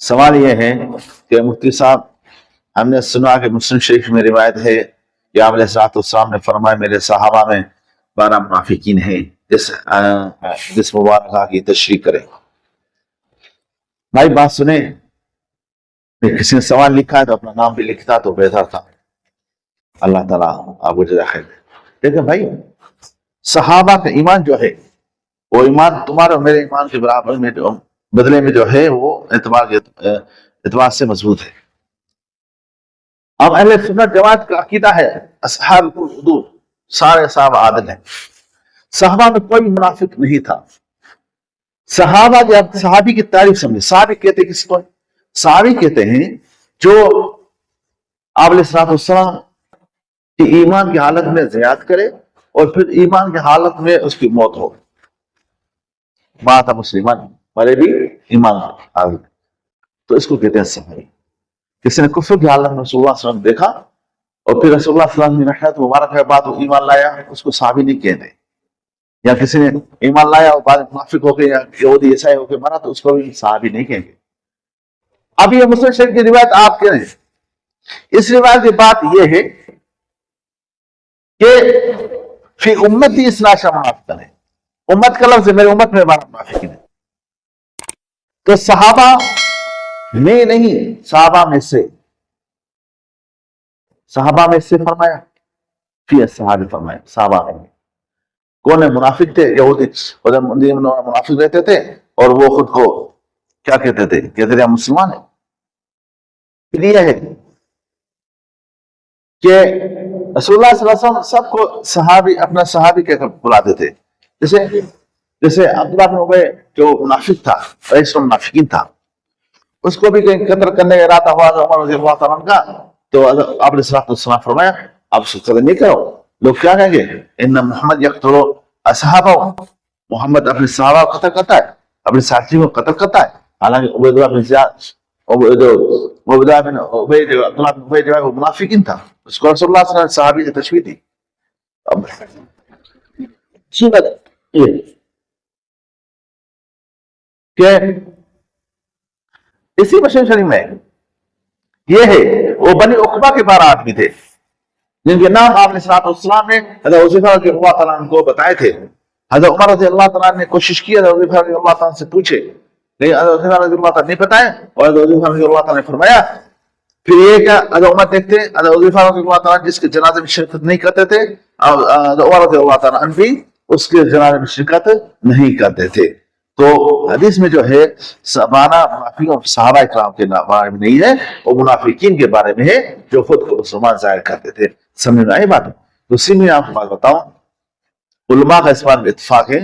سوال یہ ہے کہ مفتی صاحب ہم نے سنا کہ مسلم شریف میں روایت ہے کہ آپ علیہ السلام نے فرمایا میرے صحابہ میں 12 منافقین ہیں جس مبارکہ کی تشریح کرے. بھائی بات سنیں، کسی نے سوال لکھا ہے تو اپنا نام بھی لکھتا تو بہتر تھا. اللہ تعالیٰ آپ کو جزا خیر دے. لیکن بھائی صحابہ کا ایمان جو ہے وہ ایمان تمہارے اور میرے ایمان کے برابر میں جو بدلے میں جو ہے وہ اعتبار سے مضبوط ہے. اب اہل سنت جماعت کا عقیدہ ہے اصحاب الحدود سارے صحابہ عادل ہیں. صحابہ میں کوئی منافق نہیں تھا. صحابہ جب صحابی کی تعریف سمجھے، صحابی کہتے ہیں کس کو؟ صحابی کہتے ہیں جو آپ علیہ السلام کی ایمان کی حالت میں زیاد کرے اور پھر ایمان کی حالت میں اس کی موت ہو. مات مسلمان مرے بھی ایمان حالت میں، تو اس کو کہتے ہیں صحابی. کسی نے کفر کی حالت میں رسول اللہ صلی اللہ علیہ وسلم دیکھا اور پھر رسول اللہ صلی اللہ علیہ وسلم کی رحمت مبارک کے بعد وہ ایمان لایا، اس کو صحابی نہیں کہتے. یا کسی نے ایمان لایا اور بعد منافق ہو کے یا یہودی عیسائی ہو کے مرا تو اس کو بھی صحابی نہیں کہیں گے. اب یہ مسلم شریف کی روایت آپ کہہ رہے ہیں، اس روایت کی بات یہ ہے کہ فی امتی اثنا منافقین ہے. امت کا لفظ ہے، میرے امت میں 12 منافقین ہیں. تو صحابہ میں نہیں، صحابہ میں سے فرمایا، فی الصحابہ فرمایا صحابہ میں. کون ہے؟ منافق تھے یہودی، منافق رہتے تھے اور وہ خود کو کیا کہتے تھے ہم مسلمان ہیں. پھر یہ ہے کہ رسول اللہ صلی اللہ علیہ وسلم سب کو صحابی اپنا صحابی کہہ کر بلاتے تھے. جیسے عبداللہ بن ابی جو منافق تھا، رئیس المنافقین تھا، اس کو بھی کہیں قتل کرنے کا ارادہ ہوا عمر رضی اللہ تعالیٰ عنہ کا، تو آپ علیہ السلام فرمایا آپ اس کو قتل نہیں کرو. لوگ کیا کہیں گے؟ ان محمد یقتل اصحابہ، محمد اپنے صحابہ کو قتل کرتا ہے، اپنے ساتھیوں کو قتل کرتا ہے. حالانکہ عبیداللہ بن زیاد عبیداللہ بن ابی جو ہے وہ منافقین تھا، اس کو رسول اللہ صلی اللہ علیہ وسلم صحابی سے تشبیہ دی. کہ اسی مسلم شریف میں یہ ہے وہ بنی عقبہ کے 12 آدمی تھے جن کے نام آپ علیہ السلام نے حضرت حذیفہ رضی اللہ تعالیٰ عنہ کو بتائے تھے. حضرت عمر رضی اللہ تعالیٰ عنہ نے کوشش کی حضرت حذیفہ رضی اللہ تعالیٰ عنہ سے پوچھے، لیکن حضرت حذیفہ رضی اللہ تعالیٰ نے نہیں بتائے. اور حضرت حذیفہ رضی اللہ تعالیٰ نے فرمایا پھر یہ کیا حضرت عمر دیکھتے حضرت حذیفہ رضی اللہ تعالیٰ جس کے جنازے میں شرکت نہیں کرتے تھے، حضرت عمر رضی اللہ تعالیٰ عنہ بھی اس کے جنازے میں شرکت نہیں کرتے تھے. تو حدیث میں جو ہے معنی منافق اور صحابہ اکرام کے بارے میں نہیں ہے، وہ منافقین کے بارے میں ہے جو خود کو مسلمان ظاہر کرتے تھے. سمجھ میں آئی بات؟ تو اسی میں آپ کو بات بتاؤں، علماء کا اس بات میں اتفاق ہے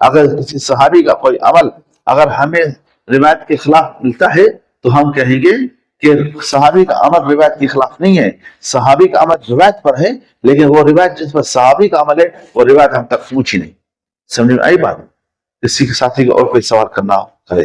اگر کسی صحابی کا کوئی عمل اگر ہمیں روایت کے خلاف ملتا ہے تو ہم کہیں گے کہ صحابی کا عمل روایت کے خلاف نہیں ہے، صحابی کا عمل روایت پر ہے، لیکن وہ روایت جس پر صحابی کا عمل ہے وہ روایت ہم تک پہنچی نہیں. سمجھ میں آئی بات؟ کسی کے ساتھی کو اور کوئی سوال کرنا کرے.